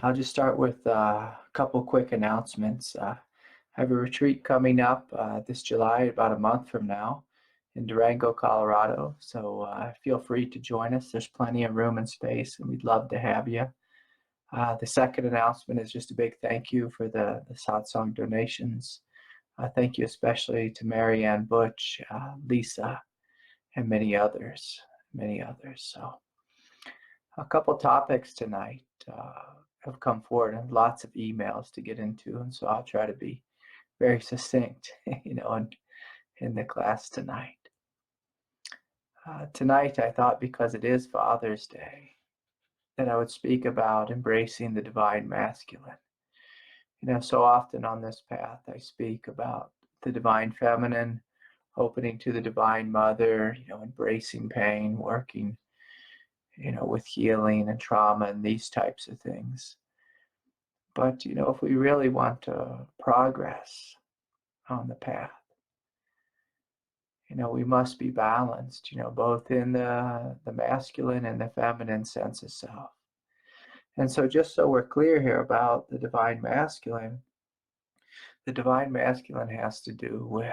I'll just start with a couple quick announcements. I have a retreat coming up this July, about a month from now, in Durango, Colorado. So feel free to join us. There's plenty of room and space, and we'd love to have you. The second announcement is just a big thank you for the satsang donations. Thank you especially to Marianne Butch, Lisa, and many others. So a couple topics tonight have come forward, and lots of emails to get into, and so I'll try to be very succinct, in the class tonight. Tonight I thought, because it is Father's Day, that I would speak about embracing the divine masculine. So often on this path I speak about the divine feminine, opening to the divine mother, embracing pain, working with healing and trauma and these types of things. But, if we really want to progress on the path, we must be balanced, both in the masculine and the feminine sense of self. And so just so we're clear here about the divine masculine has to do with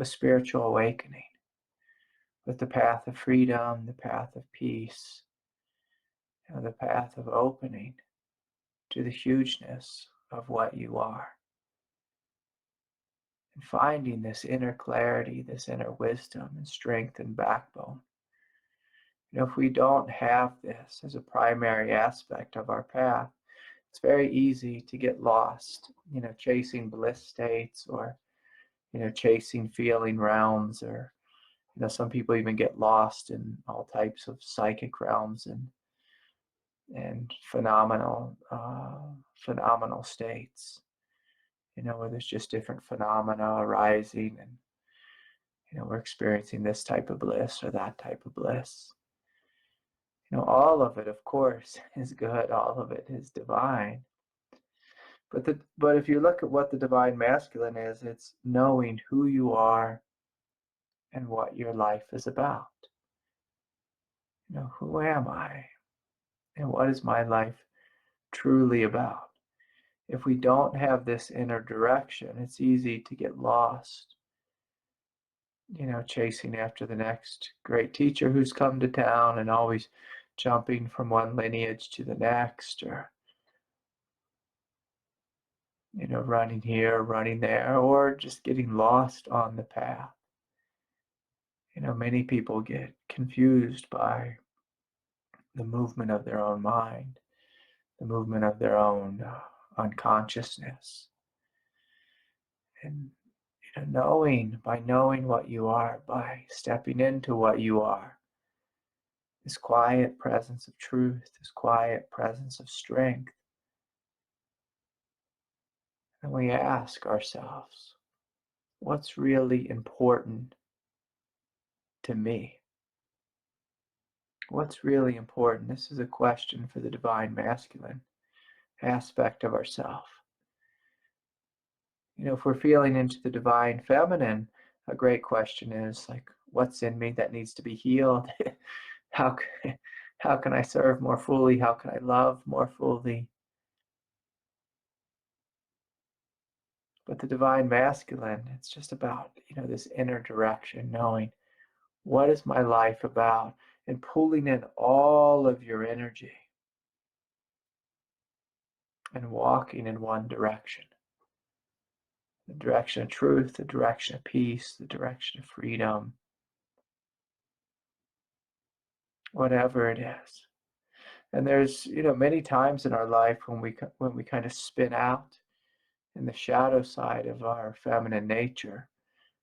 spiritual awakening, with the path of freedom, the path of peace, the path of opening to the hugeness of what you are. And finding this inner clarity, this inner wisdom and strength and backbone. If we don't have this as a primary aspect of our path, it's very easy to get lost, chasing bliss states, or, chasing feeling realms, or, some people even get lost in all types of psychic realms and phenomenal states, where there's just different phenomena arising, and we're experiencing this type of bliss or that type of bliss. All of it, of course, is good. All of it is divine. But if you look at what the divine masculine is, it's knowing who you are and what your life is about. Who am I? And what is my life truly about? If we don't have this inner direction, it's easy to get lost, chasing after the next great teacher who's come to town and always jumping from one lineage to the next, or, running here, running there, or just getting lost on the path. Many people get confused by the movement of their own mind, the movement of their own unconsciousness. And by knowing what you are, by stepping into what you are, this quiet presence of truth, this quiet presence of strength, and we ask ourselves, what's really important to me? What's really important? This is a question for the divine masculine aspect of ourself. If we're feeling into the divine feminine, a great question is like, what's in me that needs to be healed? How can I serve more fully? How can I love more fully? But the divine masculine, it's just about, this inner direction, knowing what is my life about, and pulling in all of your energy and walking in one direction. The direction of truth, the direction of peace, the direction of freedom, whatever it is. And there's, many times in our life when we kind of spin out in the shadow side of our feminine nature,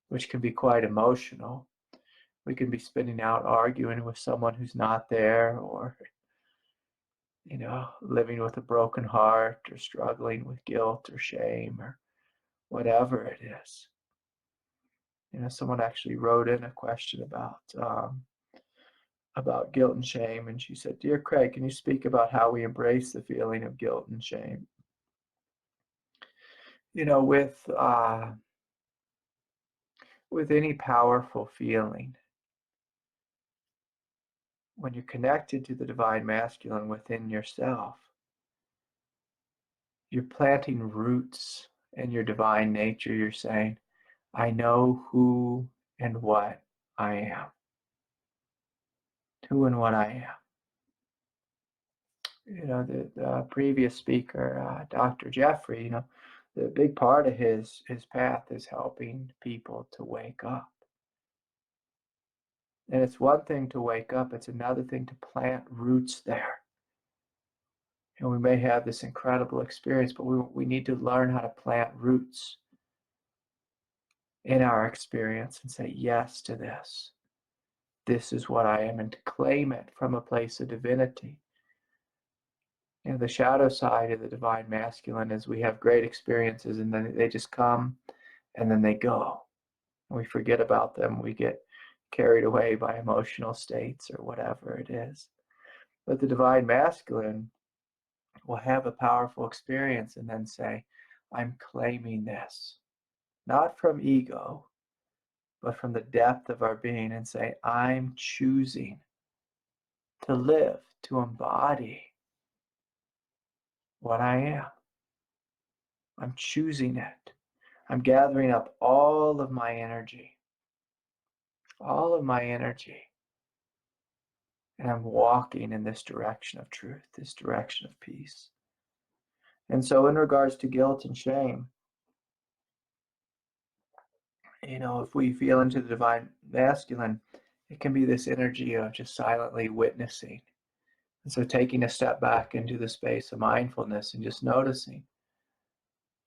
which can be quite emotional. We can be spinning out arguing with someone who's not there, or, living with a broken heart, or struggling with guilt or shame, or whatever it is. Someone actually wrote in a question about guilt and shame, and she said, "Dear Craig, can you speak about how we embrace the feeling of guilt and shame?" With any powerful feeling, when you're connected to the divine masculine within yourself, you're planting roots in your divine nature. You're saying, I know who and what I am. Who and what I am. The previous speaker, Dr. Jeffrey, the big part of his path is helping people to wake up. And it's one thing to wake up, it's another thing to plant roots there. And we may have this incredible experience, but we need to learn how to plant roots in our experience and say yes to this. This is what I am, and to claim it from a place of divinity. The shadow side of the divine masculine is we have great experiences and then they just come and then they go. And we forget about them. We get carried away by emotional states or whatever it is. But the divine masculine will have a powerful experience and then say, I'm claiming this, not from ego, but from the depth of our being, and say, I'm choosing to live, to embody what I am. I'm choosing it. I'm gathering up all of my energy, and I'm walking in this direction of truth, this direction of peace. And so in regards to guilt and shame, if we feel into the divine masculine, it can be this energy of just silently witnessing. And so taking a step back into the space of mindfulness and just noticing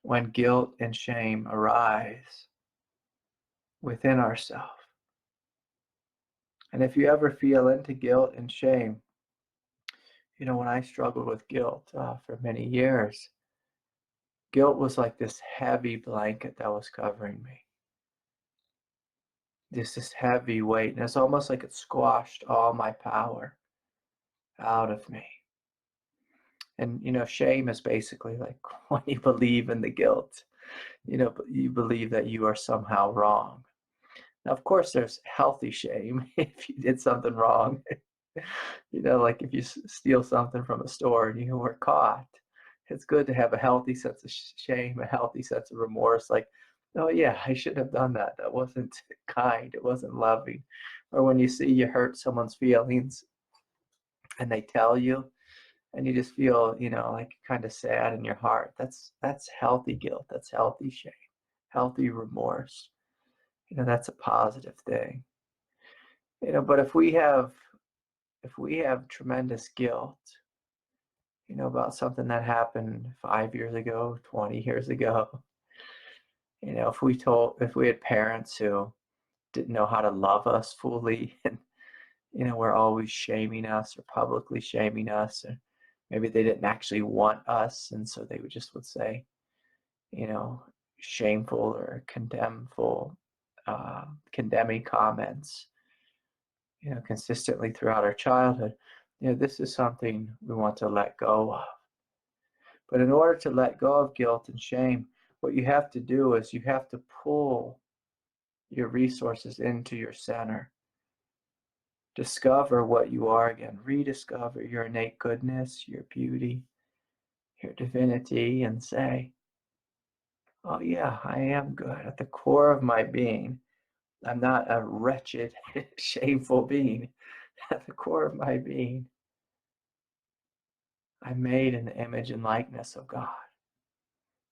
when guilt and shame arise within ourselves. And if you ever feel into guilt and shame, when I struggled with guilt for many years, guilt was like this heavy blanket that was covering me. This heavy weight, and it's almost like it squashed all my power out of me. And shame is basically like when you believe in the guilt, you believe that you are somehow wrong. Now, of course, there's healthy shame if you did something wrong. Like if you steal something from a store and you were caught, it's good to have a healthy sense of shame, a healthy sense of remorse. Like, oh yeah, I shouldn't have done that. That wasn't kind. It wasn't loving. Or when you see you hurt someone's feelings and they tell you, and you just feel, like kind of sad in your heart. That's healthy guilt. That's healthy shame, healthy remorse. That's a positive thing. But if we have tremendous guilt, about something that happened 5 years ago, 20 years ago, if we had parents who didn't know how to love us fully and, were always shaming us or publicly shaming us, or maybe they didn't actually want us, and so they would say, shameful or condemning comments, consistently throughout our childhood. This is something we want to let go of. But in order to let go of guilt and shame, what you have to do is you have to pull your resources into your center. Discover what you are again. Rediscover your innate goodness, your beauty, your divinity, and say, oh yeah, I am good. At the core of my being, I'm not a wretched, shameful being. At the core of my being, I'm made in the image and likeness of God.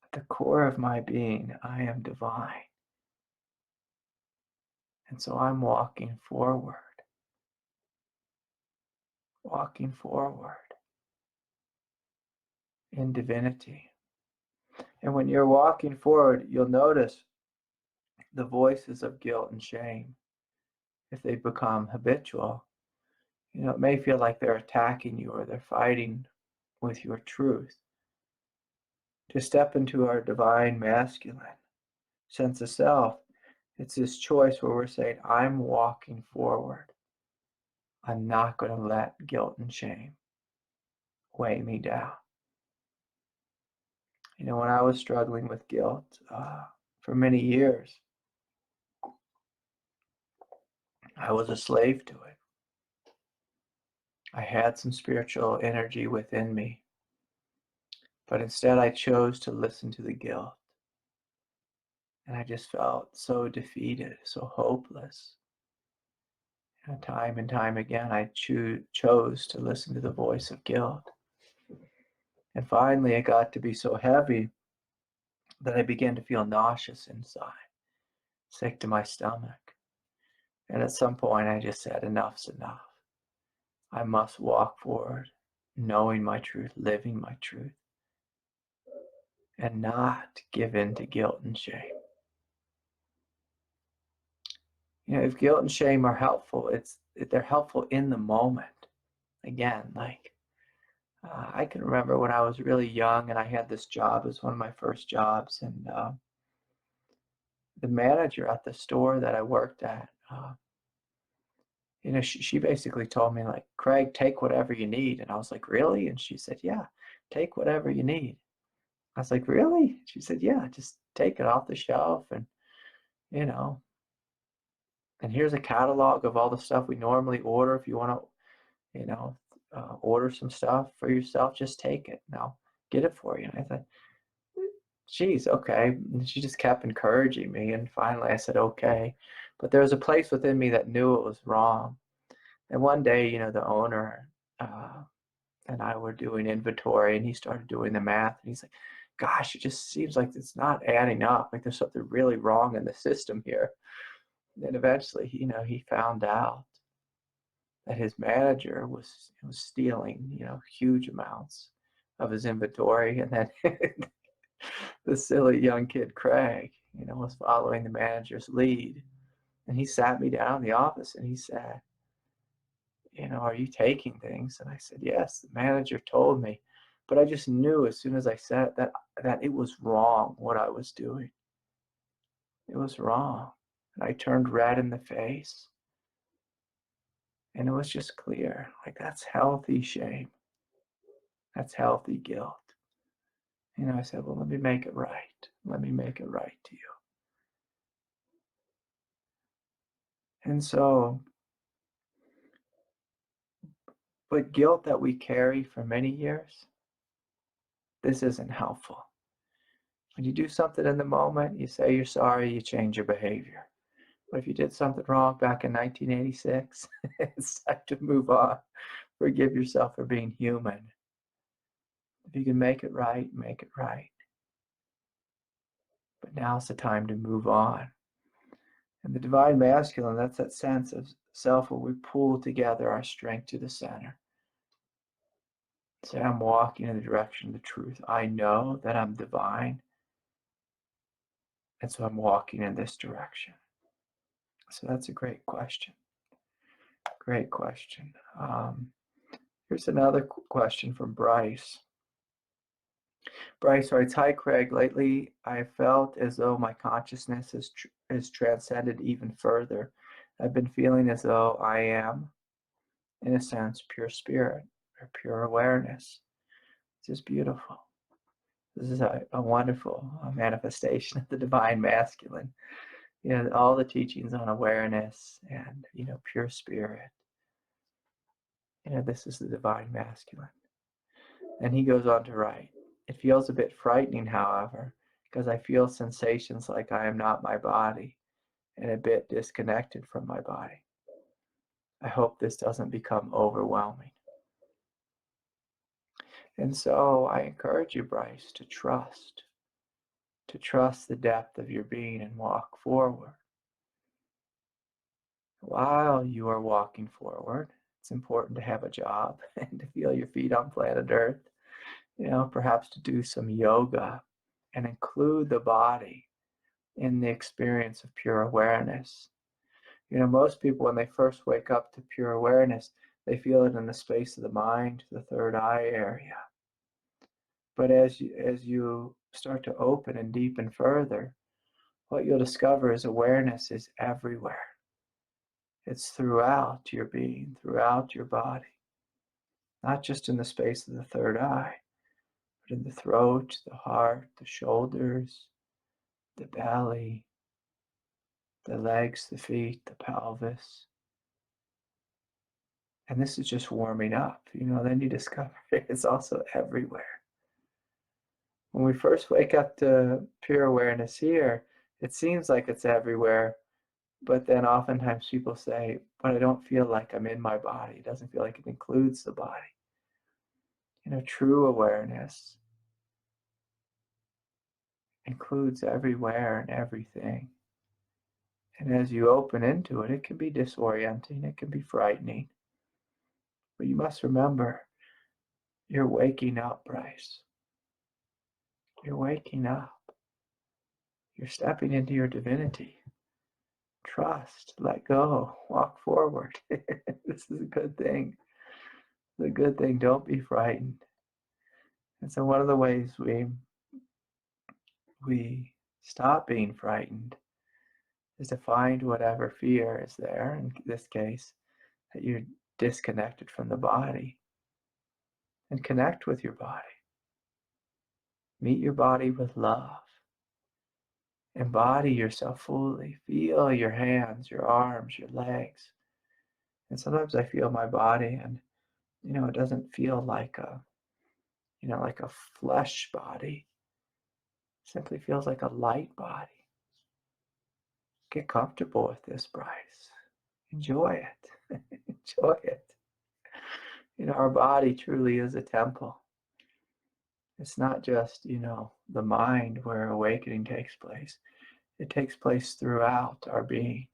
At the core of my being, I am divine. And so I'm walking forward in divinity. And when you're walking forward, you'll notice the voices of guilt and shame. If they become habitual, it may feel like they're attacking you or they're fighting with your truth. To step into our divine masculine sense of self, it's this choice where we're saying, I'm walking forward. I'm not going to let guilt and shame weigh me down. When I was struggling with guilt for many years, I was a slave to it. I had some spiritual energy within me But instead I chose to listen to the guilt. And I just felt so defeated, so hopeless. And time again, I chose to listen to the voice of guilt. And finally, it got to be so heavy that I began to feel nauseous inside, sick to my stomach. And at some point, I just said, enough's enough. I must walk forward, knowing my truth, living my truth, and not give in to guilt and shame. You know, if guilt and shame are helpful, they're helpful in the moment. Again, like I can remember when I was really young and I had this job. It was one of my first jobs, and the manager at the store that I worked at, you know, she basically told me, like, Craig, take whatever you need. And I was like, really? And she said, yeah, take whatever you need. I was like, really? She said, yeah, just take it off the shelf, and you know, and here's a catalog of all the stuff we normally order. If you want to, you know, order some stuff for yourself, just take it. And I'll get it for you. And I thought, geez, okay. And she just kept encouraging me. And finally I said, okay. But there was a place within me that knew it was wrong. And one day, you know, the owner and I were doing inventory, and he started doing the math. And he's like, gosh, it just seems like it's not adding up. Like there's something really wrong in the system here. And eventually, you know, he found out that his manager was stealing, you know, huge amounts of his inventory. And then the silly young kid, Craig, you know, was following the manager's lead. And he sat me down in the office and he said, you know, are you taking things? And I said, yes, the manager told me. But I just knew as soon as I said it that it was wrong what I was doing. It was wrong. And I turned red in the face. And it was just clear, like that's healthy shame. That's healthy guilt. You know, I said, well, let me make it right. Let me make it right to you. And so, but guilt that we carry for many years, this isn't helpful. When you do something in the moment, you say you're sorry, you change your behavior. But if you did something wrong back in 1986, it's time to move on. Forgive yourself for being human. If you can make it right, make it right. But now's the time to move on. And the divine masculine, that's that sense of self where we pull together our strength to the center. Say, I'm walking in the direction of the truth. I know that I'm divine. And so I'm walking in this direction. So that's a great question. Great question. Here's another question from Bryce. Bryce writes, hi, Craig. Lately, I felt as though my consciousness has transcended even further. I've been feeling as though I am, in a sense, pure spirit or pure awareness. It's just beautiful. This is a wonderful manifestation of the divine masculine. You know, all the teachings on awareness and, you know, pure spirit. You know, this is the divine masculine. And he goes on to write, it feels a bit frightening, however, because I feel sensations like I am not my body and a bit disconnected from my body. I hope this doesn't become overwhelming. And so I encourage you, Bryce, to trust the depth of your being and walk forward. While you are walking forward, it's important to have a job and to feel your feet on planet Earth. You know, perhaps to do some yoga and include the body in the experience of pure awareness. You know, most people, when they first wake up to pure awareness, they feel it in the space of the mind, the third eye area. But as you start to open and deepen further, what you'll discover is awareness is everywhere. It's throughout your being, throughout your body, not just in the space of the third eye, but in the throat, the heart, the shoulders, the belly, the legs, the feet, the pelvis. And this is just warming up. You know, then you discover it's also everywhere. When we first wake up to pure awareness here, it seems like it's everywhere, but then oftentimes people say, but I don't feel like I'm in my body. It doesn't feel like it includes the body. True awareness includes everywhere and everything. And as you open into it, it can be disorienting, it can be frightening. But you must remember, you're waking up, Bryce. You're waking up. You're stepping into your divinity. Trust, let go, walk forward. This is a good thing. It's a good thing. Don't be frightened. And so one of the ways we stop being frightened is to find whatever fear is there, in this case, that you're disconnected from the body, and connect with your body. Meet your body with love. Embody yourself fully. Feel your hands, your arms, your legs. And sometimes I feel my body and, it doesn't feel like like a flesh body. It simply feels like a light body. Get comfortable with this, Bryce. Enjoy it. Enjoy it. Our body truly is a temple. It's not just, the mind where awakening takes place. It takes place throughout our being.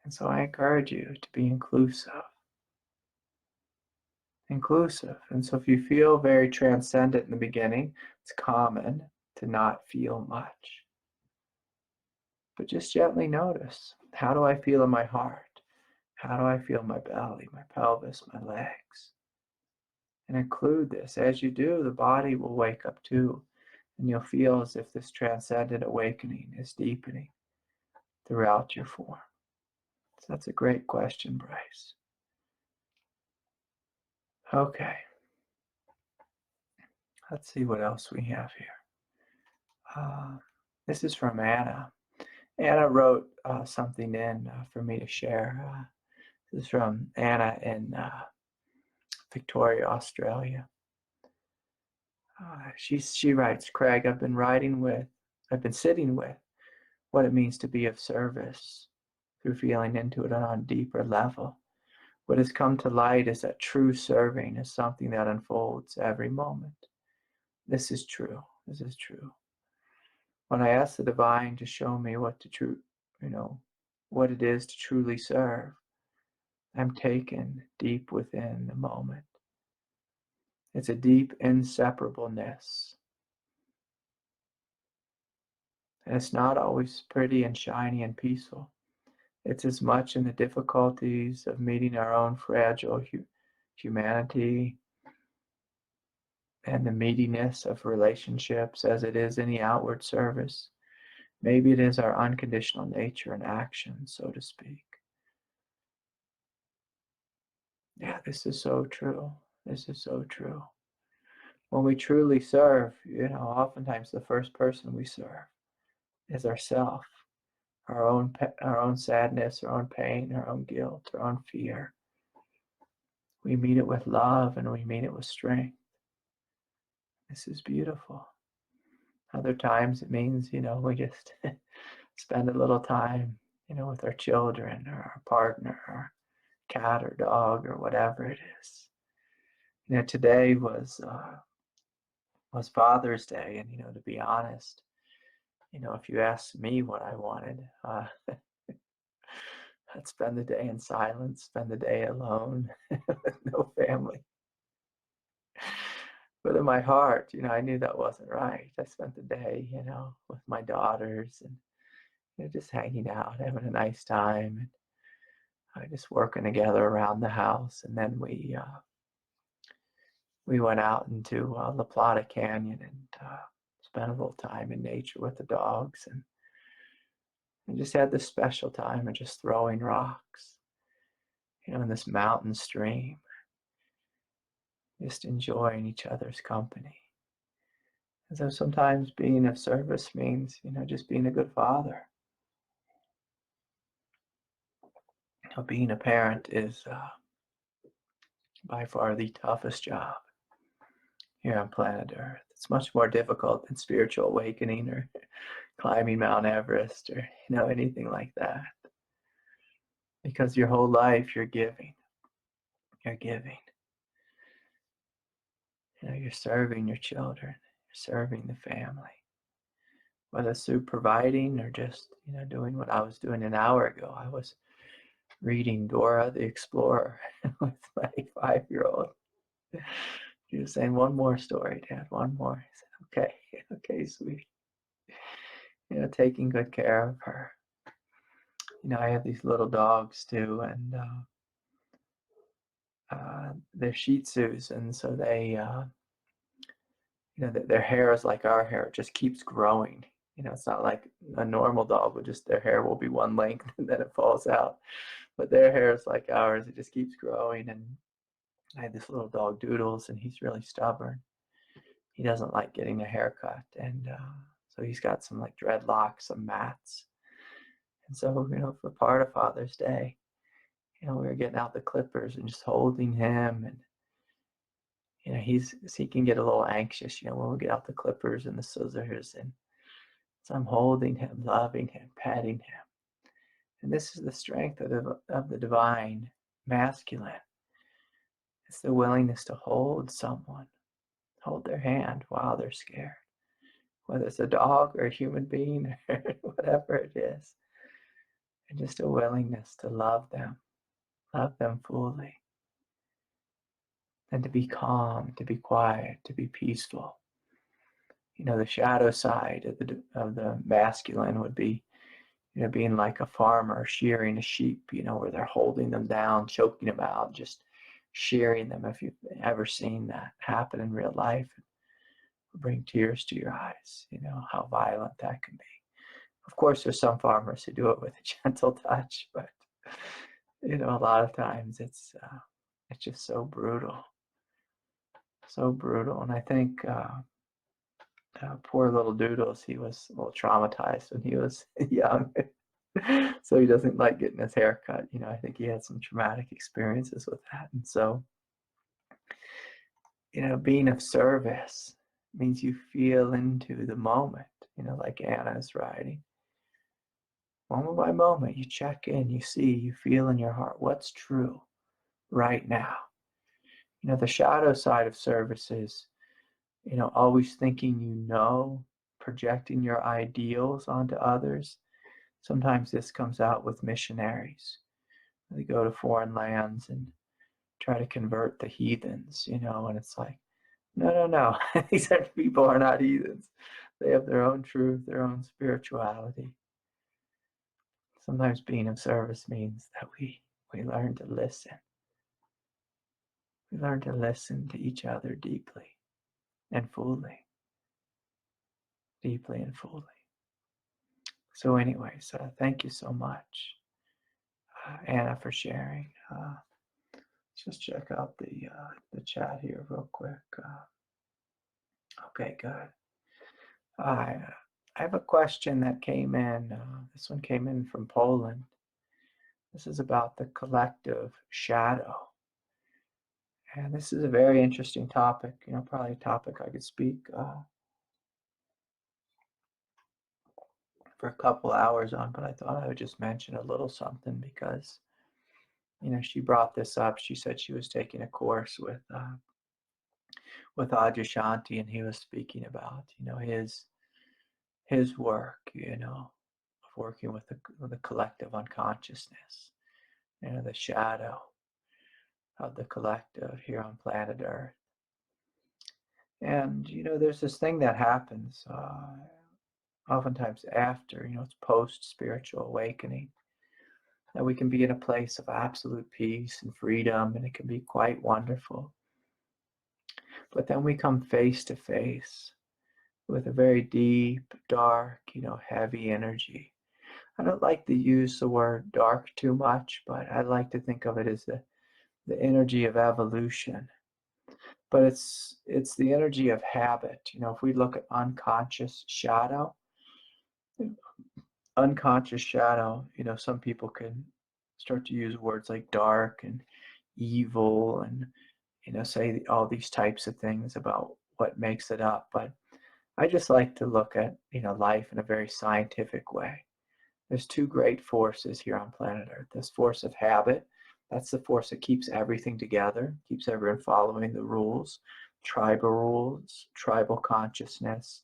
And so I encourage you to be inclusive. Inclusive. And so if you feel very transcendent in the beginning, it's common to not feel much. But just gently notice, how do I feel in my heart? How do I feel my belly, my pelvis, my legs? And include this. As you do, the body will wake up too. And you'll feel as if this transcendent awakening is deepening throughout your form. So that's a great question, Bryce. Okay. Let's see what else we have here. This is from Anna. Anna wrote something in for me to share. This is from Anna in Victoria, Australia. She writes, Craig, I've been sitting with what it means to be of service through feeling into it on a deeper level. What has come to light is that true serving is something that unfolds every moment. This is true. This is true. When I ask the divine to show me what it is to truly serve, I'm taken deep within the moment. It's a deep inseparableness. And it's not always pretty and shiny and peaceful. It's as much in the difficulties of meeting our own fragile humanity and the meatiness of relationships as it is any outward service. Maybe it is our unconditional nature and action, so to speak. Yeah, this is so true. This is so true. When we truly serve, oftentimes the first person we serve is ourself, our own sadness, our own pain, our own guilt, our own fear. We meet it with love and we meet it with strength. This is beautiful. Other times it means, we just spend a little time, with our children or our partner or cat or dog or whatever it is. Today was Father's Day, and to be honest, if you asked me what I wanted, I'd spend the day in silence, spend the day alone with no family. But in my heart, I knew that wasn't right. I spent the day, with my daughters and just hanging out, having a nice time, and just working together around the house. And then we went out into La Plata Canyon and spent a little time in nature with the dogs, and just had this special time of just throwing rocks, in this mountain stream, just enjoying each other's company. And so sometimes being of service means, just being a good father. Being a parent is by far the toughest job here on planet Earth. It's much more difficult than spiritual awakening or climbing Mount Everest or anything like that. Because your whole life you're giving. You're giving. You're serving your children. You're serving the family. Whether it's through providing or just, doing what I was doing an hour ago. I was reading Dora the Explorer with my 5-year-old. She was saying, one more story, Dad, one more. I said, okay, sweet. Taking good care of her. I have these little dogs too, and they're Shih Tzus, and so they, their hair is like our hair; it just keeps growing. It's not like a normal dog would just their hair will be one length and then it falls out, but their hair is like ours; it just keeps growing. And I have this little dog, Doodles, and he's really stubborn. He doesn't like getting a haircut, and so he's got some like dreadlocks, some mats. And so, for part of Father's Day, we were getting out the clippers and just holding him, and he can get a little anxious, when we get out the clippers and the scissors, and so I'm holding him, loving him, petting him. And this is the strength of the divine masculine. It's the willingness to hold someone, hold their hand while they're scared, whether it's a dog or a human being or whatever it is, and just a willingness to love them fully, and to be calm, to be quiet, to be peaceful. The shadow side of the masculine would be, being like a farmer shearing a sheep, where they're holding them down, choking them out, just shearing them. If you've ever seen that happen in real life, it will bring tears to your eyes, how violent that can be. Of course, there's some farmers who do it with a gentle touch, but, a lot of times it's just so brutal. So brutal. And I think poor little Doodles, he was a little traumatized when he was young. So he doesn't like getting his hair cut. I think he had some traumatic experiences with that. And so, being of service means you feel into the moment, like Anna is writing. Moment by moment, you check in, you see, you feel in your heart what's true right now. The shadow side of service is, always thinking, projecting your ideals onto others. Sometimes this comes out with missionaries. They go to foreign lands and try to convert the heathens, and it's like, no. These people are not heathens. They have their own truth, their own spirituality. Sometimes being of service means that we learn to listen. We learn to listen to each other deeply and fully. Deeply and fully. So anyways, thank you so much, Anna, for sharing. Let's just check out the chat here real quick. Okay, good. I have a question that came in. This one came in from Poland. This is about the collective shadow. And this is a very interesting topic, probably a topic I could speak for a couple hours on, but I thought I would just mention a little something because, she brought this up. She said she was taking a course with Adyashanti, and he was speaking about, his work, of working with the collective unconsciousness, the shadow of the collective here on planet Earth. And, there's this thing that happens oftentimes after, it's post-spiritual awakening, that we can be in a place of absolute peace and freedom, and it can be quite wonderful. But then we come face to face with a very deep, dark, heavy energy. I don't like to use the word dark too much, but I like to think of it as the energy of evolution. But it's the energy of habit. If we look at unconscious shadow, some people can start to use words like dark and evil and, say all these types of things about what makes it up, but I just like to look at, life in a very scientific way. There's two great forces here on planet Earth. This force of habit, that's the force that keeps everything together, keeps everyone following the rules, tribal consciousness.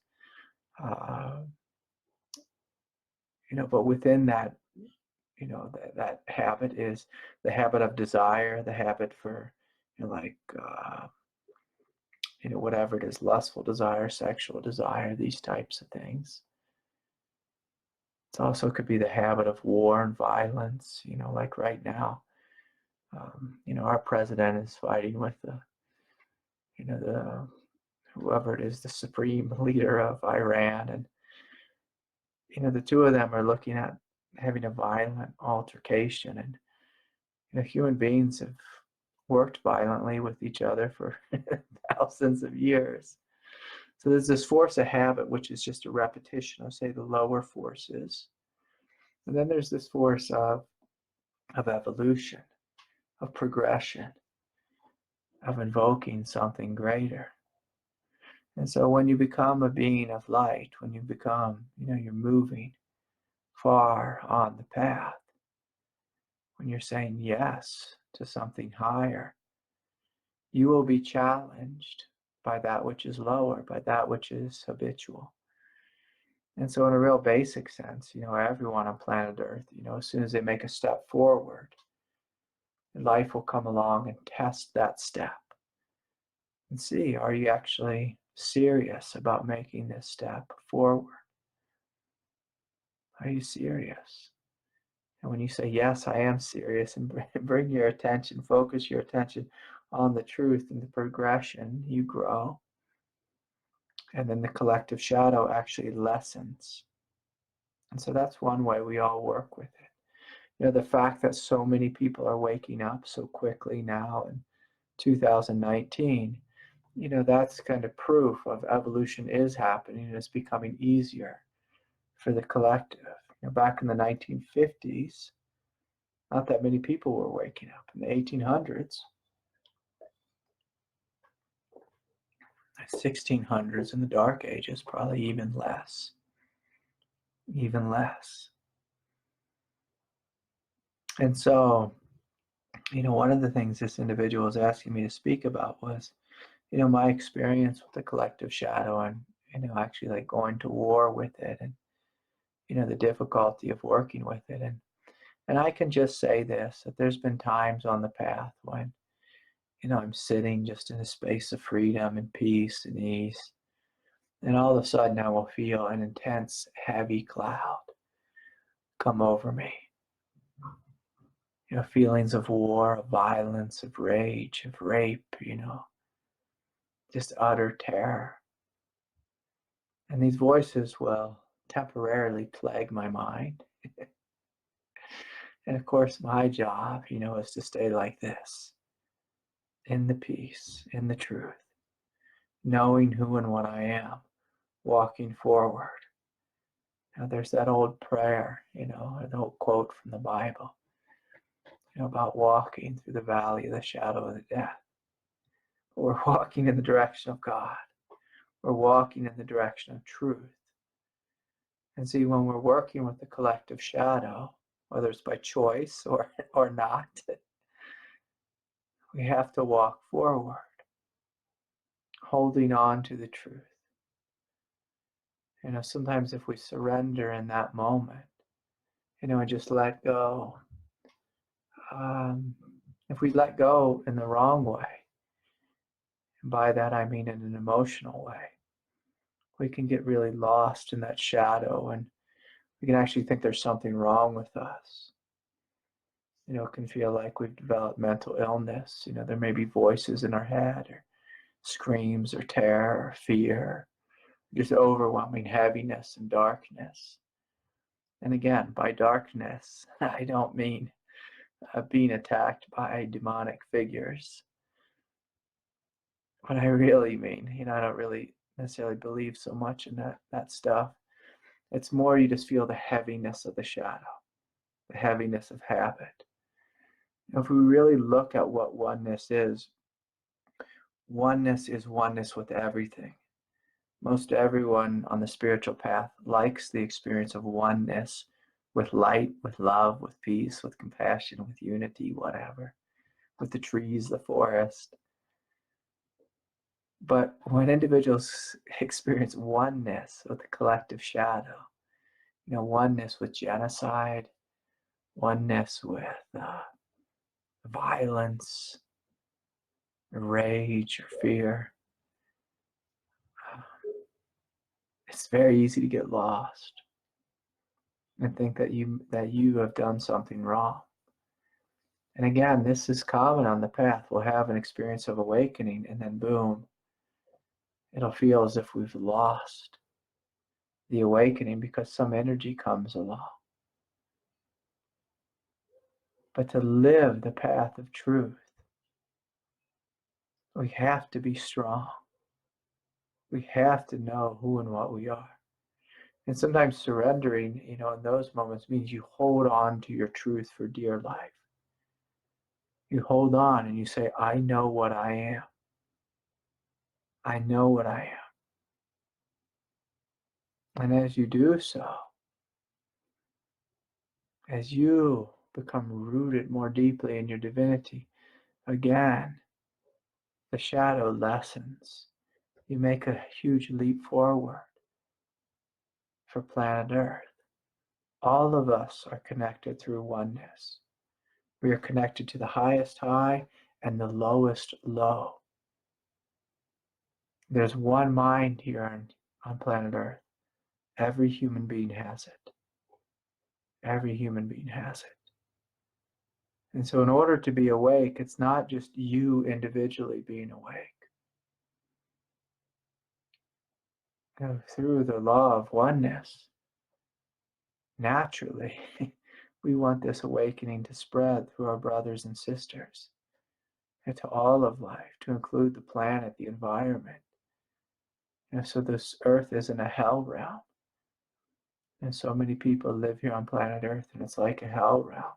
But within that, that habit is the habit of desire, the habit for, whatever it is, lustful desire, sexual desire, these types of things. It also could be the habit of war and violence, like right now. Our president is fighting with the whoever it is, the supreme leader of Iran. And, the two of them are looking at having a violent altercation. And, human beings have worked violently with each other for thousands of years. So there's this force of habit, which is just a repetition of, say, the lower forces. And then there's this force of evolution, of progression, of invoking something greater. And so when you become a being of light, when you become, you're moving far on the path, when you're saying yes to something higher, you will be challenged by that which is lower, by that which is habitual. And so in a real basic sense, everyone on planet Earth, as soon as they make a step forward, life will come along and test that step and see, are you actually serious about making this step forward? Are you serious? And when you say, yes, I am serious, and bring your attention, focus your attention on the truth and the progression, you grow. And then the collective shadow actually lessens. And so that's one way we all work with it. The fact that so many people are waking up so quickly now in 2019, that's kind of proof of evolution is happening and it's becoming easier for the collective. Back in the 1950s, not that many people were waking up. In the 1800s, 1600s, in the Dark Ages, probably even less. Even less. And so, one of the things this individual was asking me to speak about was, my experience with the collective shadow and, actually like going to war with it and, the difficulty of working with it. And I can just say this, that there's been times on the path when, I'm sitting just in a space of freedom and peace and ease. And all of a sudden I will feel an intense, heavy cloud come over me. Feelings of war, of violence, of rage, of rape, just utter terror. And these voices will temporarily plague my mind. And of course, my job, is to stay like this, in the peace, in the truth, knowing who and what I am, walking forward. Now, there's that old prayer, an old quote from the Bible, about walking through the valley of the shadow of the death. We're walking in the direction of God. We're walking in the direction of truth. And see, when we're working with the collective shadow, whether it's by choice or not, we have to walk forward, holding on to the truth. Sometimes if we surrender in that moment, and just let go, if we let go in the wrong way, and by that I mean in an emotional way, we can get really lost in that shadow and we can actually think there's something wrong with us. It can feel like we've developed mental illness. There may be voices in our head or screams or terror or fear, just overwhelming heaviness and darkness. And again, by darkness, I don't mean being attacked by demonic figures. What I really mean, I don't really necessarily believe so much in that stuff. It's more you just feel the heaviness of the shadow, the heaviness of habit. If we really look at what oneness is, oneness is oneness with everything. Most everyone on the spiritual path likes the experience of oneness with light, with love, with peace, with compassion, with unity, whatever, with the trees, the forest. But when individuals experience oneness with the collective shadow, oneness with genocide, oneness with violence, rage, or fear, it's very easy to get lost and think that you have done something wrong. And again, this is common on the path. We'll have an experience of awakening, and then boom, it'll feel as if we've lost the awakening because some energy comes along. But to live the path of truth, we have to be strong. We have to know who and what we are. And sometimes surrendering, in those moments means you hold on to your truth for dear life. You hold on and you say, I know what I am. I know what I am. And as you do so, as you become rooted more deeply in your divinity, again, the shadow lessens. You make a huge leap forward for planet Earth. All of us are connected through oneness. We are connected to the highest high and the lowest low. There's one mind here on planet Earth. Every human being has it. Every human being has it. And so in order to be awake, it's not just you individually being awake. Through the law of oneness, naturally, we want this awakening to spread through our brothers and sisters and to all of life, to include the planet, the environment. So this earth isn't a hell realm. And so many people live here on planet Earth, and it's like a hell realm.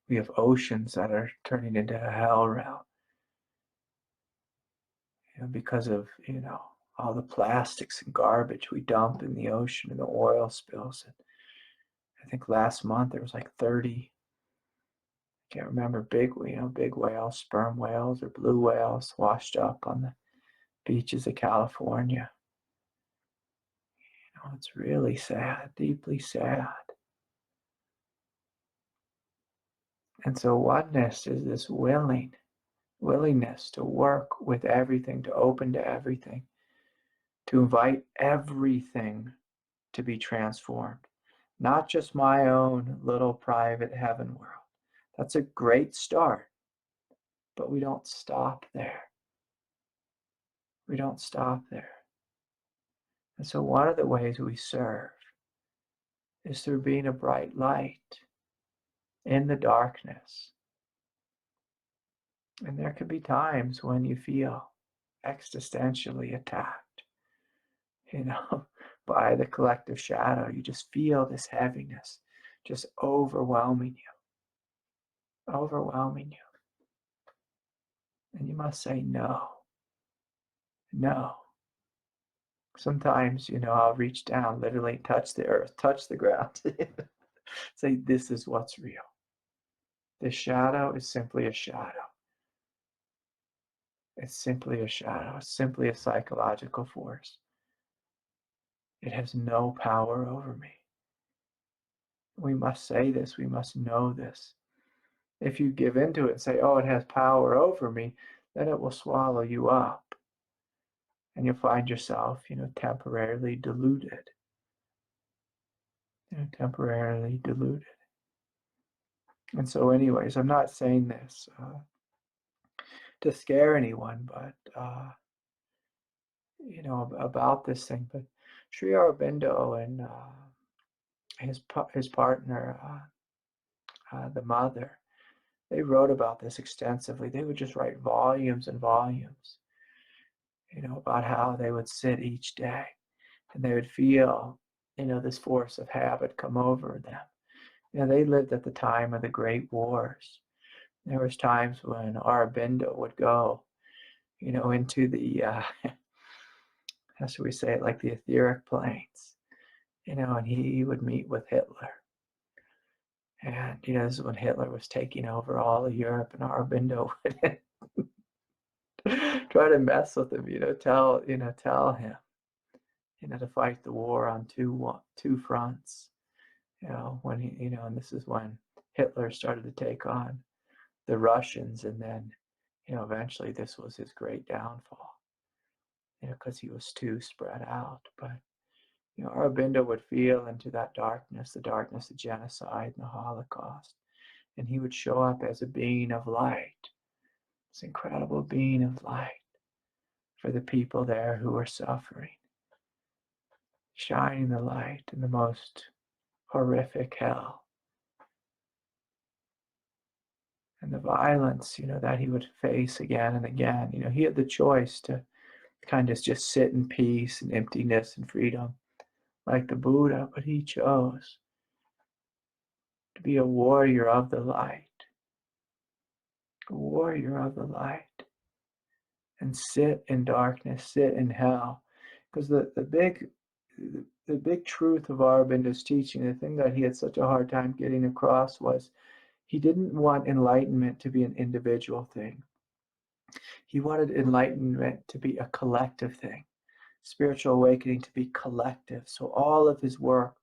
We have oceans that are turning into a hell realm. Because of, all the plastics and garbage we dump in the ocean and the oil spills. And I think last month there was like 30, I can't remember, big whales, sperm whales or blue whales washed up on the beaches of California. It's really sad, deeply sad. And so oneness is this willingness to work with everything, to open to everything, to invite everything to be transformed. Not just my own little private heaven world. That's a great start, but we don't stop there. We don't stop there. And so one of the ways we serve is through being a bright light in the darkness. And there can be times when you feel existentially attacked, by the collective shadow. You just feel this heaviness just overwhelming you. And you must say no. No. Sometimes, I'll reach down, literally touch the earth, touch the ground. Say, this is what's real. The shadow is simply a shadow. It's simply a shadow. It's simply a psychological force. It has no power over me. We must say this. We must know this. If you give into it and say, oh, it has power over me, then it will swallow you up. And you'll find yourself, temporarily deluded. Temporarily deluded. And so anyways, I'm not saying this to scare anyone, but, about this thing. But Sri Aurobindo and his partner, the mother, they wrote about this extensively. They would just write volumes and volumes, about how they would sit each day and they would feel, this force of habit come over them. They lived at the time of the Great Wars. There was times when Aurobindo would go into the, how should we say it, like the etheric planes, and he would meet with Hitler. And, this is when Hitler was taking over all of Europe, and Aurobindo would try to mess with him, tell him, to fight the war on two fronts, when and this is when Hitler started to take on the Russians, and then, eventually this was his great downfall, because he was too spread out. But, Aurobindo would feel into that darkness, the darkness of genocide and the Holocaust, and he would show up as a being of light, this incredible being of light for the people there who were suffering, shining the light in the most horrific hell. And the violence, that he would face again and again. He had the choice to kind of just sit in peace and emptiness and freedom like the Buddha, but he chose to be a warrior of the light, a warrior of the light, and sit in darkness, sit in hell. Because the big truth of Aurobindo's teaching, the thing that he had such a hard time getting across, was he didn't want enlightenment to be an individual thing. He wanted enlightenment to be a collective thing, spiritual awakening to be collective. So all of his work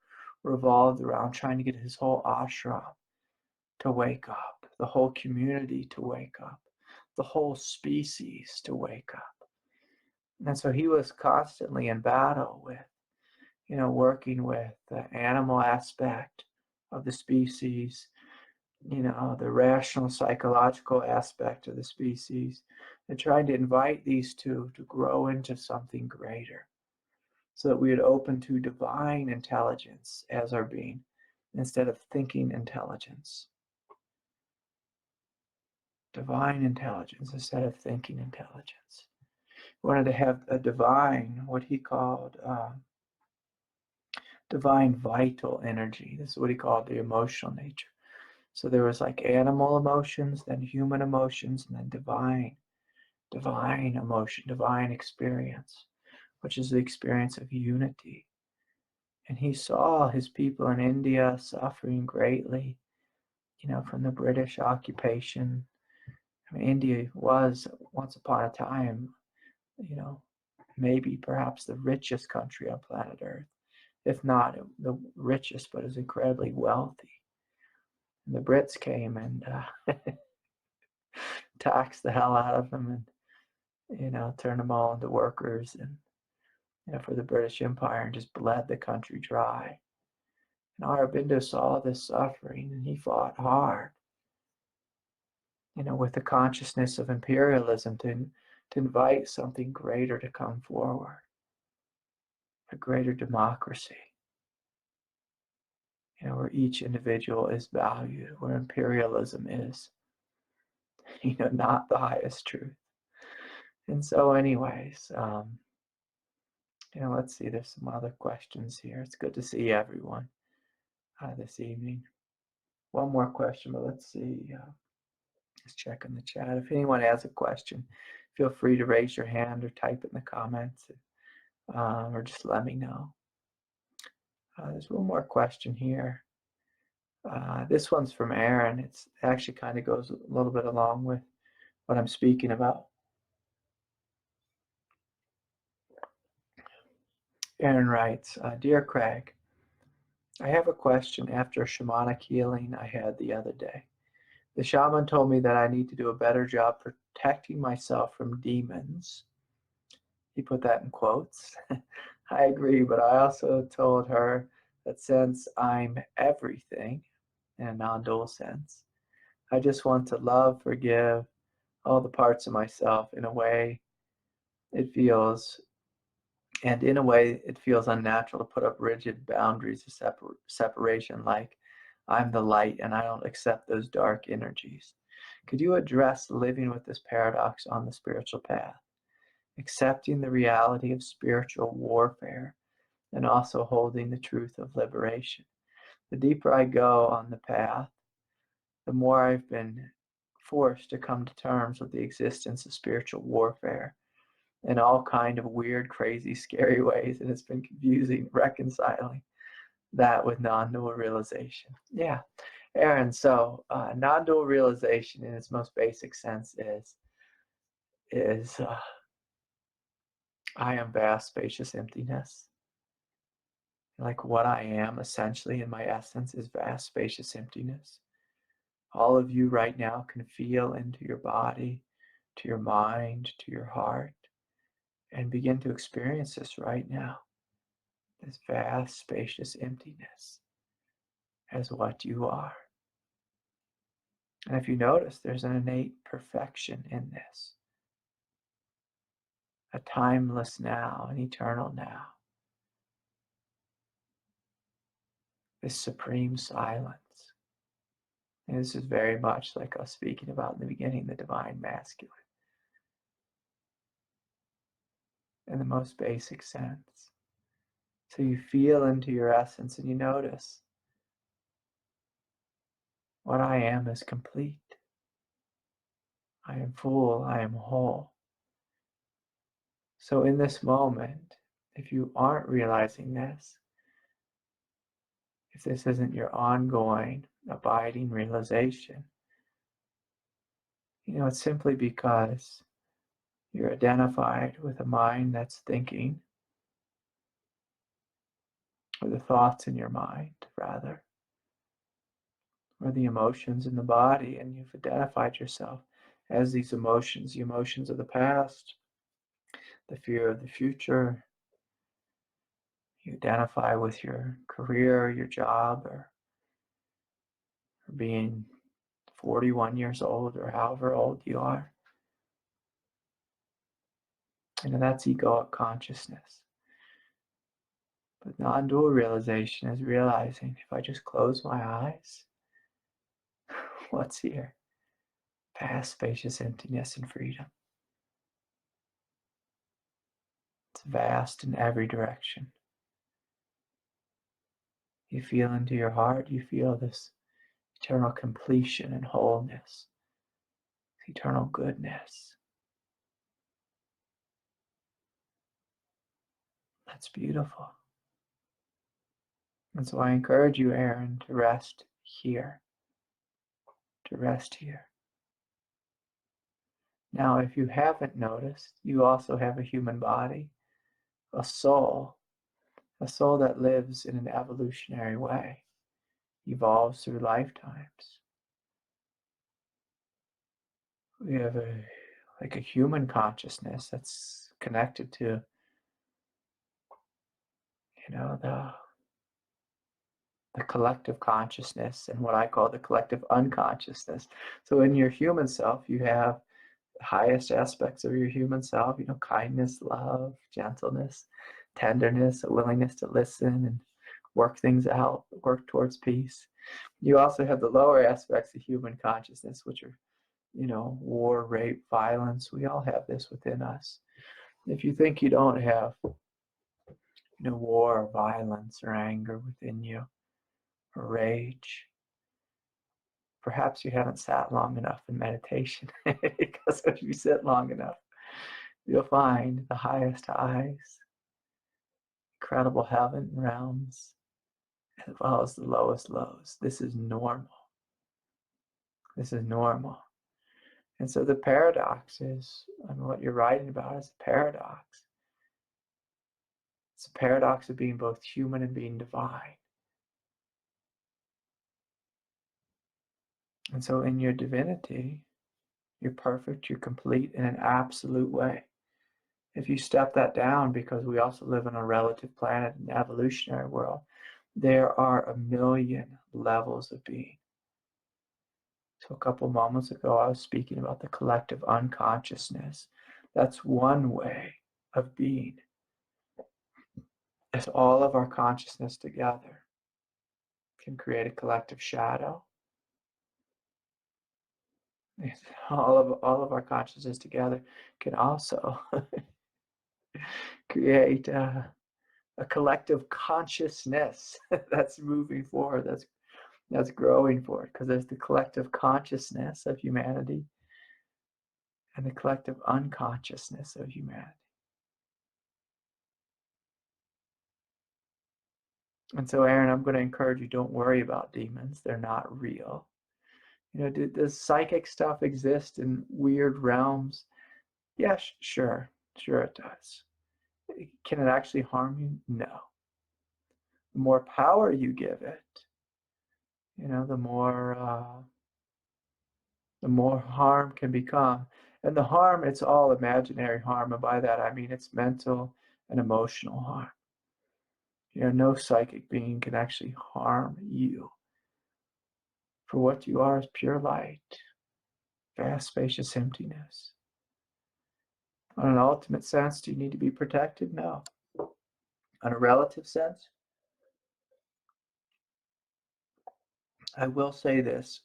revolved around trying to get his whole ashram to wake up, the whole community to wake up, the whole species to wake up. And so he was constantly in battle with, working with the animal aspect of the species, the rational psychological aspect of the species, and trying to invite these two to grow into something greater, so that we would open to divine intelligence as our being instead of thinking intelligence. Divine intelligence instead of thinking intelligence. We wanted to have a divine, what he called divine vital energy. This is what he called the emotional nature. So there was like animal emotions, then human emotions, and then divine emotion, divine experience, which is the experience of unity. And he saw his people in India suffering greatly, from the British occupation. I mean, India was once upon a time, maybe perhaps the richest country on planet Earth, if not the richest, but is incredibly wealthy. And the Brits came and taxed the hell out of them, and turned them all into workers, and for the British Empire, and just bled the country dry. And Aurobindo saw this suffering, and he fought hard, with the consciousness of imperialism to invite something greater to come forward, a greater democracy, where each individual is valued, where imperialism is, not the highest truth. And so anyways, let's see, there's some other questions here. It's good to see everyone this evening. One more question, but let's see. Just check in the chat. If anyone has a question, feel free to raise your hand or type it in the comments, or just let me know. There's one more question here. This one's from Aaron. It's actually kind of goes a little bit along with what I'm speaking about. Aaron writes, Dear Craig, I have a question after a shamanic healing I had the other day. The shaman told me that I need to do a better job protecting myself from demons. He put that in quotes. I agree, but I also told her that since I'm everything, in a non-dual sense, I just want to love, forgive all the parts of myself in a way it feels unnatural to put up rigid boundaries of separation, like I'm the light and I don't accept those dark energies. Could you address living with this paradox on the spiritual path, accepting the reality of spiritual warfare and also holding the truth of liberation? The deeper I go on the path, the more I've been forced to come to terms with the existence of spiritual warfare in all kind of weird, crazy, scary ways, and it's been confusing reconciling that with non-dual realization. Yeah, Aaron, so non-dual realization in its most basic sense is I am vast, spacious emptiness. Like what I am essentially in my essence is vast, spacious emptiness. All of you right now can feel into your body, to your mind, to your heart, and begin to experience this right now. This vast, spacious emptiness as what you are. And if you notice, there's an innate perfection in this. A timeless now, an eternal now. This supreme silence. And this is very much like us speaking about in the beginning, the divine masculine. In the most basic sense. So you feel into your essence and you notice what I am is complete. I am full, I am whole. So in this moment, if you aren't realizing this, if this isn't your ongoing, abiding realization, it's simply because you're identified with a mind that's thinking, or the thoughts in your mind, rather, or the emotions in the body, and you've identified yourself as these emotions, the emotions of the past, the fear of the future. You identify with your career, your job, or being 41 years old, or however old you are. And that's egoic consciousness. But non-dual realization is realizing if I just close my eyes, what's here? Vast, spacious emptiness and freedom. It's vast in every direction. You feel into your heart, you feel this eternal completion and wholeness, eternal goodness. That's beautiful. And so I encourage you, Aaron, to rest here. To rest here. Now, if you haven't noticed, you also have a human body, a soul that lives in an evolutionary way, evolves through lifetimes. We have a human consciousness that's connected to, the collective consciousness and what I call the collective unconsciousness. So in your human self, you have the highest aspects of your human self, kindness, love, gentleness, tenderness, a willingness to listen and work things out, work towards peace. You also have the lower aspects of human consciousness, which are, war, rape, violence. We all have this within us. If you think you don't have, war or violence or anger within you, or rage, perhaps you haven't sat long enough in meditation, because if you sit long enough, you'll find the highest highs, incredible heaven realms, as well as the lowest lows. This is normal. This is normal. And so the paradox is, what you're writing about is a paradox. It's a paradox of being both human and being divine. And so in your divinity, you're perfect, you're complete in an absolute way. If you step that down, because we also live in a relative planet, an evolutionary world, there are a million levels of being. So a couple moments ago, I was speaking about the collective unconsciousness. That's one way of being. It's all of our consciousness together can create a collective shadow. All of our consciousness together can also create a collective consciousness that's moving forward, that's that's growing forward, because there's the collective consciousness of humanity and the collective unconsciousness of humanity. And so, Aaron, I'm going to encourage you, don't worry about demons. They're not real. Does psychic stuff exist in weird realms? Yeah, sure. Sure it does. Can it actually harm you? No. The more power you give it, the more harm can become. And the harm, it's all imaginary harm. And by that, I mean it's mental and emotional harm. No psychic being can actually harm you. For what you are is pure light, vast, spacious emptiness. On an ultimate sense, do you need to be protected? No. On a relative sense, I will say this.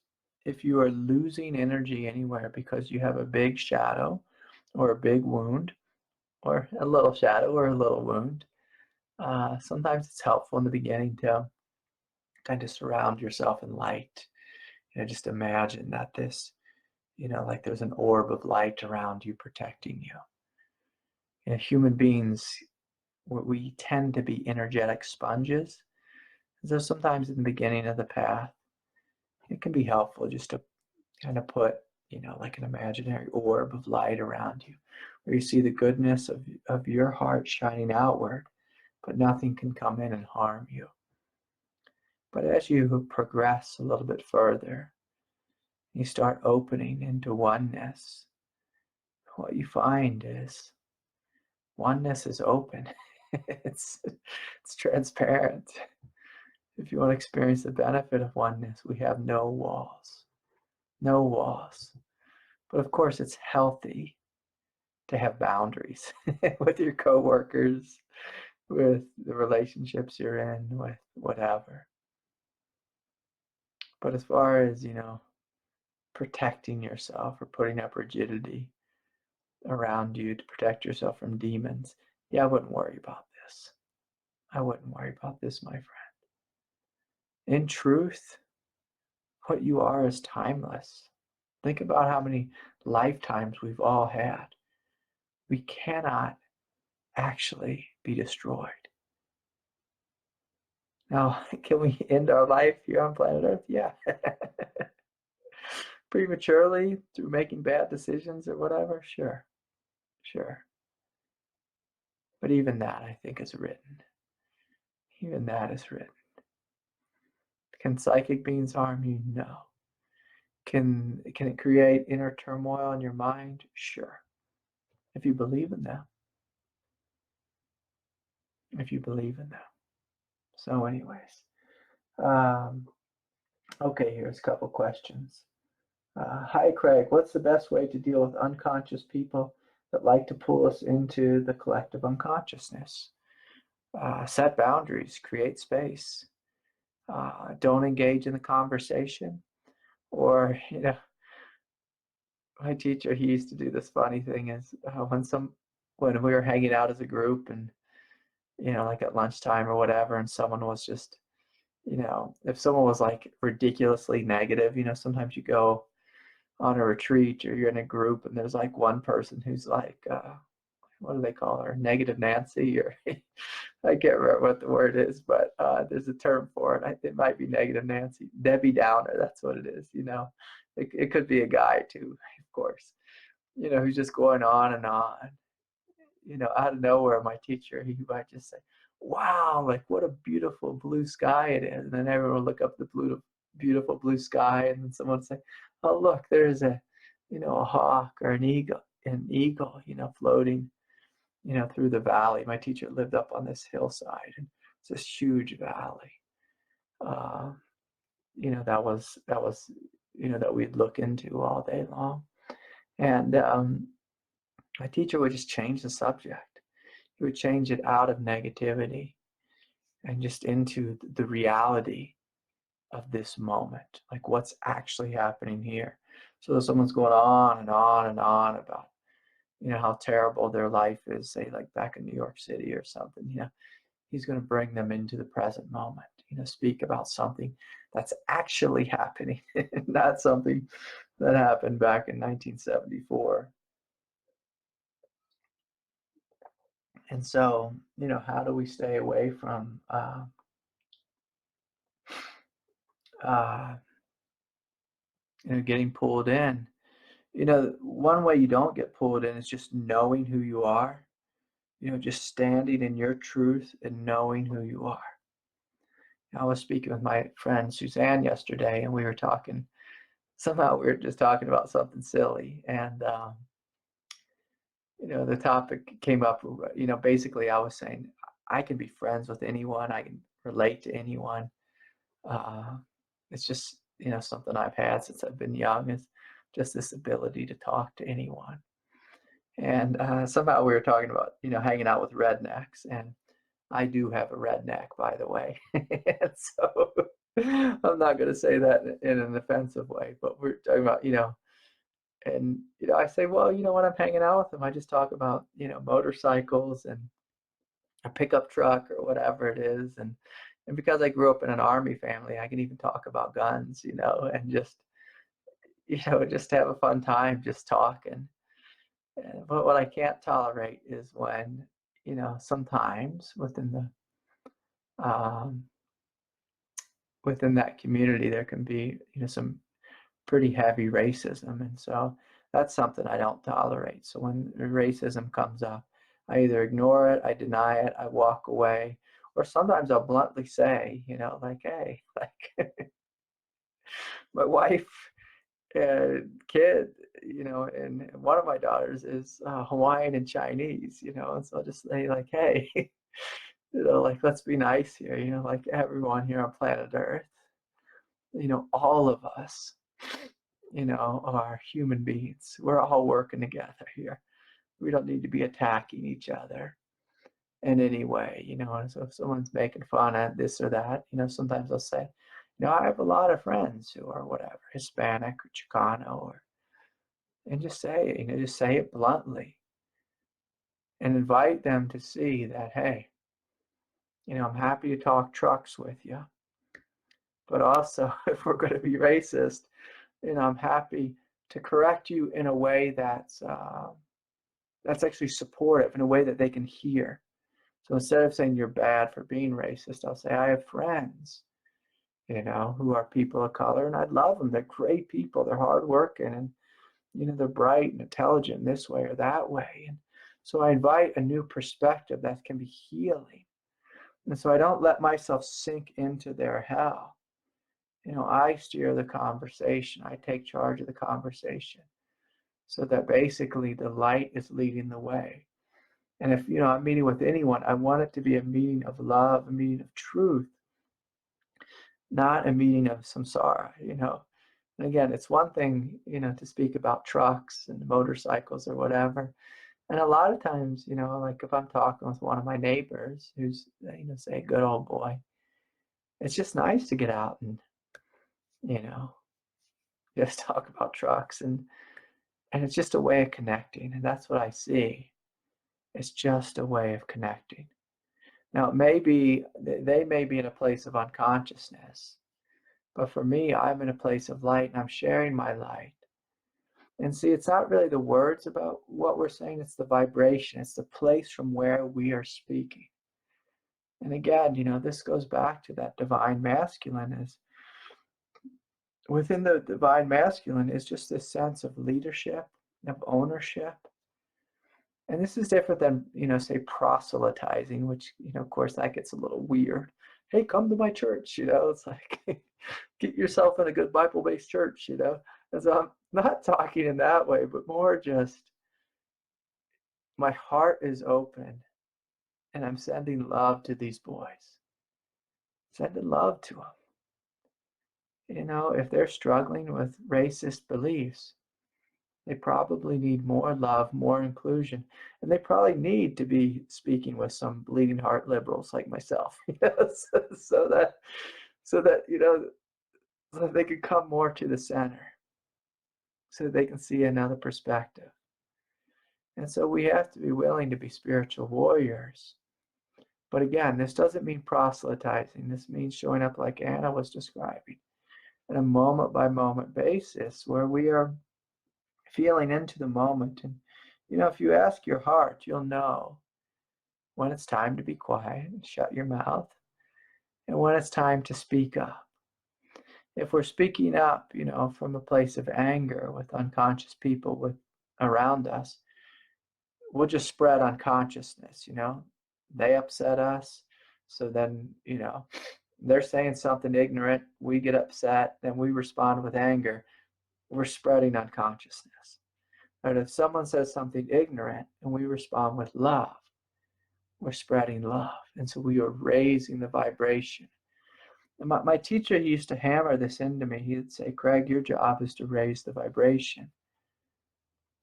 If you are losing energy anywhere because you have a big shadow or a big wound, or a little shadow or a little wound, sometimes it's helpful in the beginning to kind of surround yourself in light. Just imagine that this, like there's an orb of light around you protecting you. Human beings, we tend to be energetic sponges. So sometimes in the beginning of the path, it can be helpful just to kind of put, like an imaginary orb of light around you, where you see the goodness of your heart shining outward, but nothing can come in and harm you. But as you progress a little bit further, you start opening into oneness. What you find is oneness is open. it's transparent. If you want to experience the benefit of oneness, we have no walls. No walls. But of course, it's healthy to have boundaries with your coworkers, with the relationships you're in, with whatever. But as far as, protecting yourself or putting up rigidity around you to protect yourself from demons, yeah, I wouldn't worry about this. I wouldn't worry about this, my friend. In truth, what you are is timeless. Think about how many lifetimes we've all had. We cannot actually be destroyed. Now, can we end our life here on planet Earth? Yeah. Prematurely, through making bad decisions or whatever? Sure. But even that, I think, is written. Even that is written. Can psychic beings harm you? No. Can it create inner turmoil in your mind? Sure. If you believe in them. If you believe in them. So anyways. Okay, here's a couple questions. Hi, Craig. What's the best way to deal with unconscious people that like to pull us into the collective unconsciousness? Set boundaries. Create space. Don't engage in the conversation. Or, my teacher, he used to do this funny thing is when we were hanging out as a group and, like at lunchtime or whatever, and someone was just, if someone was like ridiculously negative, sometimes you go on a retreat or you're in a group and there's like one person who's like, what do they call her? Negative Nancy, or I can't remember what the word is, but there's a term for it. It might be Negative Nancy. Debbie Downer, that's what it is, It could be a guy too, of course, who's just going on and on. Out of nowhere, my teacher, he might just say, wow, like what a beautiful blue sky it is. And then everyone will look up the beautiful blue sky, and then someone will say, oh, look, there's a hawk or an eagle, floating, through the valley. My teacher lived up on this hillside, and it's this huge valley. That we'd look into all day long. And my teacher would just change the subject. He would change it out of negativity and just into the reality of this moment, like what's actually happening here. So if someone's going on and on and on about, how terrible their life is, say like back in New York City or something, he's going to bring them into the present moment, speak about something that's actually happening, not something that happened back in 1974. And so, how do we stay away from getting pulled in? One way you don't get pulled in is just knowing who you are, just standing in your truth and knowing who you are. I was speaking with my friend Suzanne yesterday, and we were talking, somehow we were just talking about something silly. And, the topic came up, basically I was saying, I can be friends with anyone. I can relate to anyone. It's just, something I've had since I've been young, is just this ability to talk to anyone. And somehow we were talking about, hanging out with rednecks, and I do have a redneck, by the way. And so I'm not going to say that in an offensive way, but we're talking about, and, I say, well, when I'm hanging out with them, I just talk about, motorcycles and a pickup truck or whatever it is. And because I grew up in an army family, I can even talk about guns, and just, just have a fun time just talking. But what I can't tolerate is when, sometimes within that community, there can be, some pretty heavy racism. And so that's something I don't tolerate. So when racism comes up, I either ignore it, I deny it, I walk away, or sometimes I'll bluntly say, like, hey, like my wife and kid, and one of my daughters is Hawaiian and Chinese, and so I'll just say, like, hey, like, let's be nice here, like everyone here on planet Earth, all of us, are human beings. We're all working together here. We don't need to be attacking each other in any way, and so if someone's making fun of this or that, sometimes I'll say, I have a lot of friends who are whatever, Hispanic or Chicano, and just say it, just say it bluntly and invite them to see that, hey, I'm happy to talk trucks with you, but also if we're going to be racist, I'm happy to correct you in a way that's actually supportive, in a way that they can hear. So instead of saying you're bad for being racist, I'll say I have friends, who are people of color, and I love them. They're great people. They're hardworking, and they're bright and intelligent this way or that way. And so I invite a new perspective that can be healing. And so I don't let myself sink into their hell. I steer the conversation. I take charge of the conversation, so that basically the light is leading the way. And if, I'm meeting with anyone, I want it to be a meeting of love, a meeting of truth, not a meeting of samsara, And again, it's one thing, to speak about trucks and motorcycles or whatever. And a lot of times, like if I'm talking with one of my neighbors who's, say a good old boy, it's just nice to get out and, just talk about trucks. And it's just a way of connecting. And that's what I see. It's just a way of connecting. Now, it may be, they may be in a place of unconsciousness, but for me, I'm in a place of light, and I'm sharing my light. And see, it's not really the words about what we're saying, it's the vibration. It's the place from where we are speaking. And again, this goes back to that divine masculine. Is within the divine masculine is just this sense of leadership, of ownership. And this is different than, say proselytizing, which, of course that gets a little weird. Hey, come to my church, it's like, get yourself in a good Bible-based church, And so I'm not talking in that way, but more just, my heart is open and I'm sending love to these boys. Sending love to them. If they're struggling with racist beliefs, they probably need more love, more inclusion, and they probably need to be speaking with some bleeding heart liberals like myself, so that so that they can come more to the center, so that they can see another perspective. And so we have to be willing to be spiritual warriors, But again, this doesn't mean proselytizing. This means showing up like Anna was describing, on a moment-by-moment basis where we are feeling into the moment. And, if you ask your heart, you'll know when it's time to be quiet and shut your mouth, and when it's time to speak up. If we're speaking up, from a place of anger with unconscious people around us, we'll just spread unconsciousness, They upset us, so then, they're saying something ignorant, we get upset, then we respond with anger. We're spreading unconsciousness. But if someone says something ignorant and we respond with love, we're spreading love. And so we are raising the vibration. And my teacher, he used to hammer this into me. He'd say, Craig, your job is to raise the vibration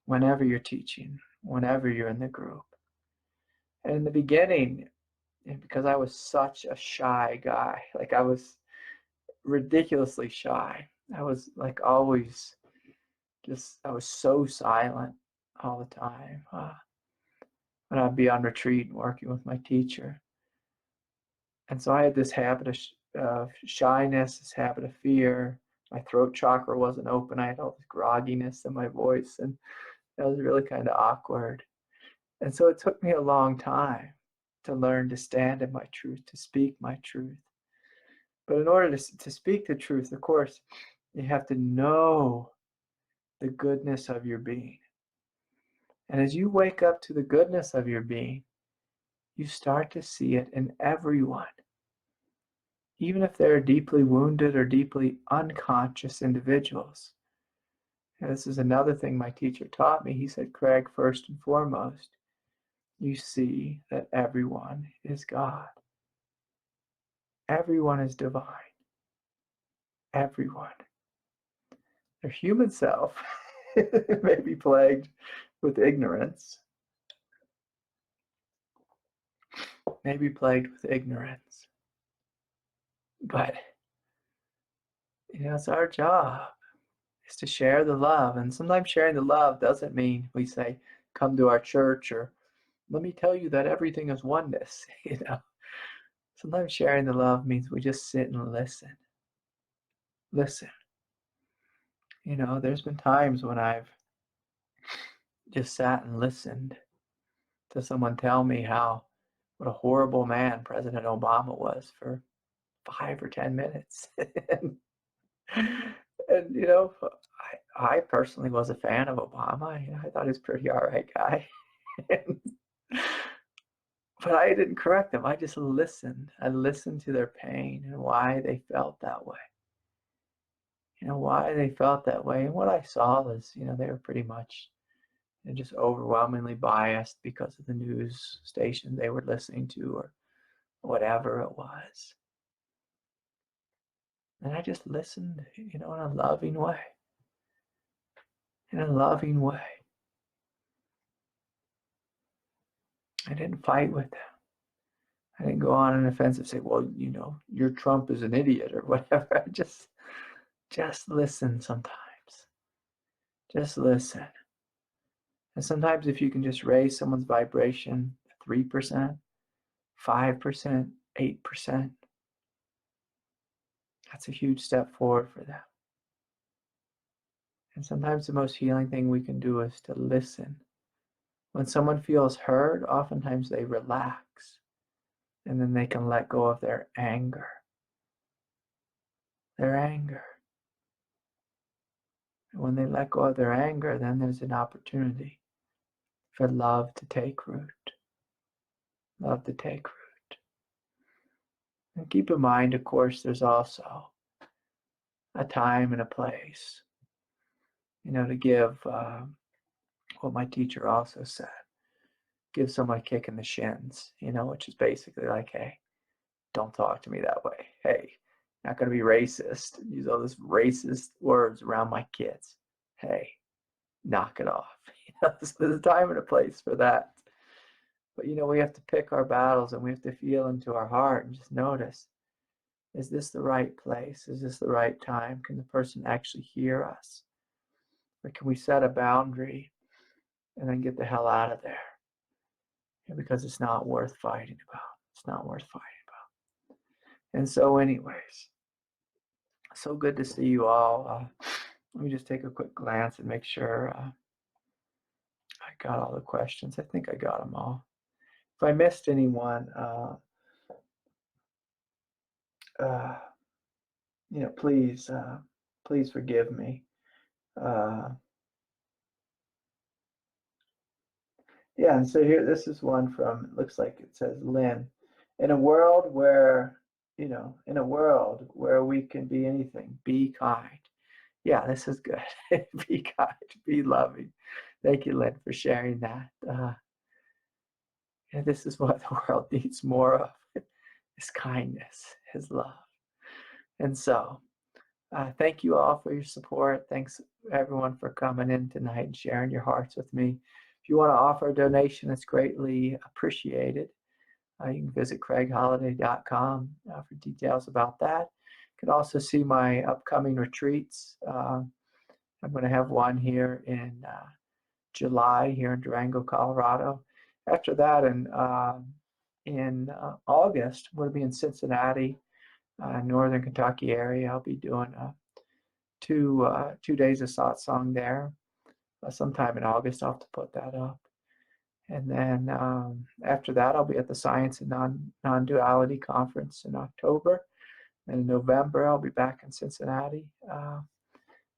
whenever you're teaching, whenever you're in the group. And in the beginning, because I was such a shy guy, like I was ridiculously shy. I was like always I was so silent all the time. When I'd be on retreat and working with my teacher. And so I had this habit of shyness, this habit of fear. My throat chakra wasn't open. I had all this grogginess in my voice, and that was really kind of awkward. And so it took me a long time to learn to stand in my truth, to speak my truth. But in order to speak the truth, of course, you have to know the goodness of your being. And as you wake up to the goodness of your being, you start to see it in everyone. Even if they're deeply wounded or deeply unconscious individuals. And this is another thing my teacher taught me. He said, Craig, first and foremost, you see that everyone is God. Everyone is divine. Everyone. Their human self may be plagued with ignorance. May be plagued with ignorance. But, it's our job is to share the love. And sometimes sharing the love doesn't mean we say, come to our church, or let me tell you that everything is oneness. Sometimes sharing the love means we just sit and listen. Listen. There's been times when I've just sat and listened to someone tell me what a horrible man President Obama was for 5 or 10 minutes. and I personally was a fan of Obama. I thought he was a pretty all right guy. But I didn't correct them. I just listened. I listened to their pain and why they felt that way. Why they felt that way. And what I saw was, they were pretty much just overwhelmingly biased because of the news station they were listening to or whatever it was. And I just listened, in a loving way. In a loving way. I didn't fight with them. I didn't go on an offensive, say, well, your Trump is an idiot or whatever. I just listen sometimes. Just listen. And sometimes if you can just raise someone's vibration 3%, 5%, 8%, that's a huge step forward for them. And sometimes the most healing thing we can do is to listen. When someone feels heard, oftentimes they relax. And then they can let go of their anger. Their anger. And when they let go of their anger, then there's an opportunity for love to take root. Love to take root. And keep in mind, of course, there's also a time and a place, to give what my teacher also said. Give someone a kick in the shins, which is basically like, hey, don't talk to me that way. Hey, not going to be racist. Use all these racist words around my kids. Hey, knock it off. There's a time and a place for that. But, we have to pick our battles and we have to feel into our heart and just notice, is this the right place? Is this the right time? Can the person actually hear us? Or can we set a boundary and then get the hell out of there? Because it's not worth fighting about. It's not worth fighting about. And so anyways, so good to see you all. Let me just take a quick glance and make sure I got all the questions. I think I got them all. If I missed anyone, please forgive me. Yeah, and so here, this is one from, it looks like it says Lynn. In a world where, we can be anything, be kind. Yeah, this is good. Be kind, be loving. Thank you, Lynn, for sharing that. And this is what the world needs more of, is kindness, is love. And so, thank you all for your support. Thanks, everyone, for coming in tonight and sharing your hearts with me. If you want to offer a donation, it's greatly appreciated. You can visit craigholiday.com for details about that. You can also see my upcoming retreats. I'm going to have one here in July here in Durango, Colorado. After that, in August, I'm going to be in Cincinnati, Northern Kentucky area. I'll be doing 2 days of satsang there. Sometime in August, I'll have to put that up. And then after that, I'll be at the Science and Non-Duality Conference in October. And in November, I'll be back in Cincinnati,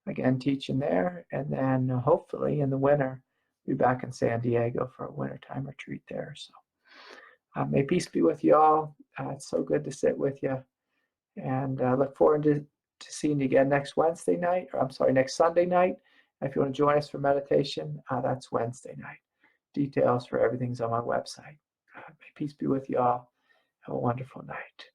again, teaching there. And then hopefully in the winter, I'll be back in San Diego for a wintertime retreat there. So may peace be with you all. It's so good to sit with you. And look forward to seeing you again next Sunday night. If you want to join us for meditation, that's Wednesday night. Details for everything's on my website. May peace be with you all. Have a wonderful night.